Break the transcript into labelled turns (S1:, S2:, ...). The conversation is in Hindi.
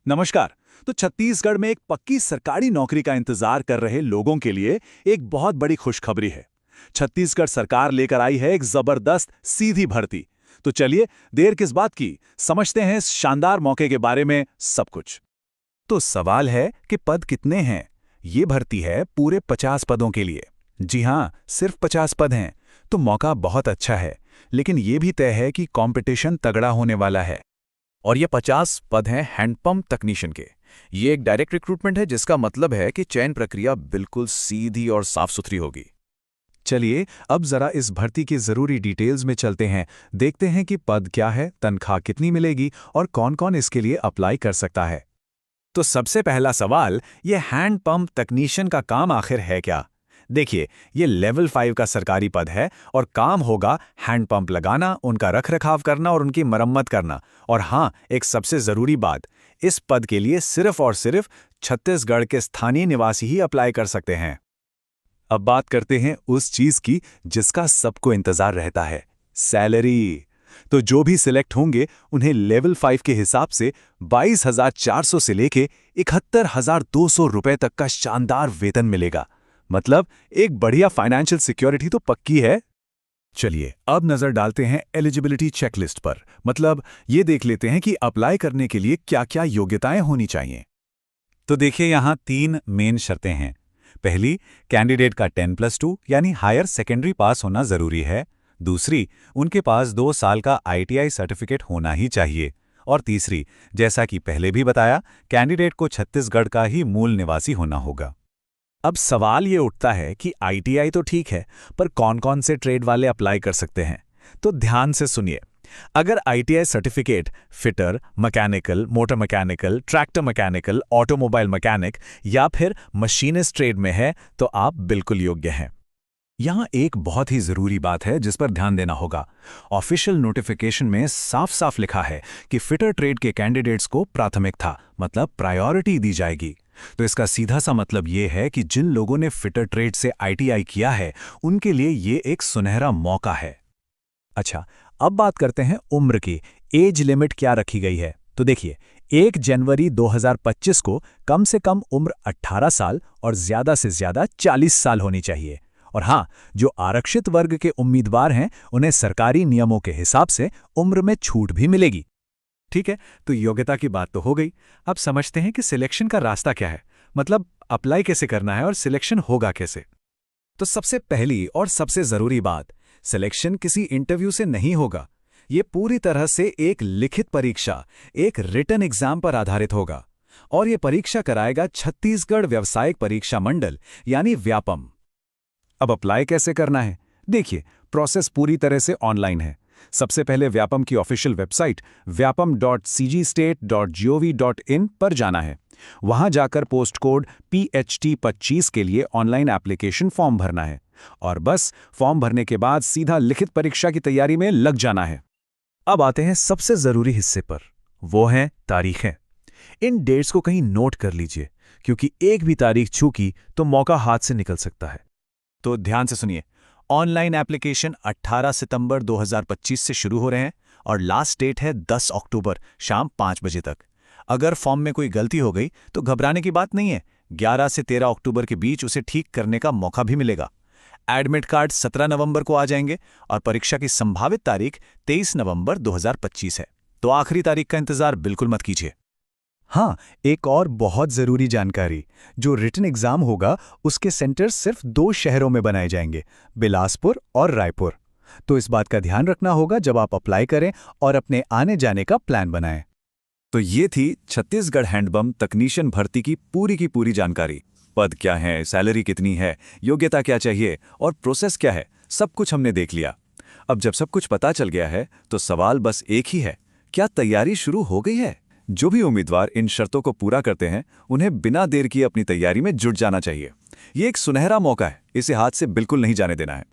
S1: नमस्कार। तो छत्तीसगढ़ में एक पक्की सरकारी नौकरी का इंतजार कर रहे लोगों के लिए एक बहुत बड़ी खुशखबरी है। छत्तीसगढ़ सरकार लेकर आई है एक जबरदस्त सीधी भर्ती। तो चलिए, देर किस बात की, समझते हैं इस शानदार मौके के बारे में सब कुछ। तो सवाल है कि पद कितने हैं। ये भर्ती है पूरे 50 पदों के लिए। जी हाँ, सिर्फ 50 पद हैं। तो मौका बहुत अच्छा है, लेकिन ये भी तय है कि कंपटीशन तगड़ा होने वाला है।
S2: और ये 50 पद हैं हैंडपंप तकनीशियन के। ये एक डायरेक्ट रिक्रूटमेंट है, जिसका मतलब है कि चयन प्रक्रिया बिल्कुल सीधी और साफ सुथरी होगी।
S1: चलिए, अब जरा इस भर्ती की जरूरी डिटेल्स में चलते हैं। देखते हैं कि पद क्या है, तनख्वाह कितनी मिलेगी और कौन-कौन इसके लिए अप्लाई कर सकता है। तो सबसे पहला सवाल, ये हैंड पंप तकनीशियन का काम आखिर है क्या? देखिए, ये लेवल 5 का सरकारी पद है और काम होगा हैंड पंप लगाना, उनका रखरखाव करना और उनकी मरम्मत करना। और हाँ, एक सबसे ज़रूरी बात, इस पद के लिए सिर्फ और सिर्फ छत्तीसगढ़ के स्थानीय निवासी ही अप्लाई कर सकते हैं। अब बात करते हैं उस चीज़ की जिसका सबको इंतज़ार रहता है, सैलरी। तो जो भी सिलेक्ट होंगे उन्हें लेवल 5 के हिसाब से 22,400 से लेके 71,200 रुपए तक का शानदार वेतन मिलेगा। मतलब एक बढ़िया फाइनेंशियल सिक्योरिटी तो पक्की है। चलिए, अब नजर डालते हैं एलिजिबिलिटी चेकलिस्ट पर। मतलब ये देख लेते हैं कि अप्लाई करने के लिए क्या-क्या योग्यताएं होनी चाहिए। तो देखिए, यहाँ 3 मेन शर्तें हैं। पहली, कैंडिडेट का 10+2 यानी हायर सेकेंडरी पास होना जरूरी है। दूसरी, उनके पास 2 साल का ITI सर्टिफिकेट होना ही चाहिए। और तीसरी, जैसा कि पहले भी बताया, कैंडिडेट को छत्तीसगढ़ का ही मूल निवासी होना होगा। अब सवाल ये उठता है कि ITI तो ठीक है, पर कौन-कौन से ट्रेड वाले अप्लाई कर सकते हैं? तो ध्यान से सुनिए। अगर ITI certificate fitter, mechanical, motor mechanical, tractor mechanical, automobile mechanic या फिर मशीनिस्ट ट्रेड में है, तो आप बिल्कुल योग्य हैं। यहाँ एक बहुत ही जरूरी बात है जिस पर ध्यान देना होगा। ऑफिशियल नोटिफिकेशन में साफ साफ लिखा है कि फिटर ट्रेड के कैंडिडेट्स को प्राथमिकता, मतलब प्रायोरिटी दी जाएगी। तो इसका सीधा सा मतलब ये है कि जिन लोगों ने फिटर ट्रेड से ITI किया है, उनके लिए ये एक सुनहरा मौका है। अच्छा, अब बात करते हैं उम्र की। एज लिमिट क्या रखी गई है? तो देखिए, 1 जनवरी 2025 को कम से कम उम्र 18 साल और ज्यादा से ज्यादा 40 साल होनी चाहिए। और हाँ, जो आरक्षित वर्ग के उम्मीदवार हैं, उन्हें सरकारी नियमों के हिसाब से उम्र में छूट भी मिलेगी। ठीक है, तो योग्यता की बात तो हो गई। अब समझते हैं कि सिलेक्शन का रास्ता क्या है। मतलब अप्लाई कैसे करना है और सिलेक्शन होगा कैसे। तो सबसे पहली और सबसे जरूरी बात, सिलेक्शन किसी इंटरव्यू से नहीं होगा। ये पूरी तरह से एक लिखित परीक्षा, एक रिटन एग्जाम पर आधारित होगा। और ये परीक्षा कराएगा छत्तीसगढ़ व्यावसायिक परीक्षा मंडल यानी व्यापम। अब अप्लाई कैसे करना है? देखिए, प्रोसेस पूरी तरह से ऑनलाइन है। सबसे पहले व्यापम की ऑफिशियल वेबसाइट vyapam.cgstate.gov.in पर जाना है। वहां जाकर पोस्ट कोड PHT25 के लिए ऑनलाइन एप्लीकेशन फॉर्म भरना है। और बस फॉर्म भरने के बाद सीधा लिखित परीक्षा की तैयारी में लग जाना है। अब आते हैं सबसे जरूरी हिस्से पर, वो हैं तारीखें। इन डेट्स को कहीं नोट कर लीजिए, क्योंकि एक भी तारीख चूकी तो मौका हाथ से निकल सकता है। तो ध्यान से सुनिए, ऑनलाइन एप्लीकेशन 18 सितंबर 2025 से शुरू हो रहे हैं और लास्ट डेट है 10 अक्टूबर शाम 5 बजे तक। अगर फॉर्म में कोई गलती हो गई तो घबराने की बात नहीं है। 11 से 13 अक्टूबर के बीच उसे ठीक करने का मौका भी मिलेगा। एडमिट कार्ड 17 नवंबर को आ जाएंगे और परीक्षा की संभावित तारीख 23 नवंबर 2025 है। तो आखिरी तारीख का इंतजार बिल्कुल मत कीजिए। हाँ, एक और बहुत जरूरी जानकारी, जो रिटन एग्जाम होगा उसके सेंटर सिर्फ 2 शहरों में बनाए जाएंगे, बिलासपुर और रायपुर। तो इस बात का ध्यान रखना होगा जब आप अप्लाई करें और अपने आने जाने का प्लान बनाएं। तो ये थी छत्तीसगढ़ हैंडपंप तकनीशियन भर्ती की पूरी जानकारी। पद क्या है, सैलरी कितनी है, योग्यता क्या चाहिए और प्रोसेस क्या है, सब कुछ हमने देख लिया। अब जब सब कुछ पता चल गया है तो सवाल बस एक ही है, क्या तैयारी शुरू हो गई है? जो भी उम्मीदवार इन शर्तों को पूरा करते हैं, उन्हें बिना देर किए अपनी तैयारी में जुट जाना चाहिए। ये एक सुनहरा मौका है, इसे हाथ से बिल्कुल नहीं जाने देना है।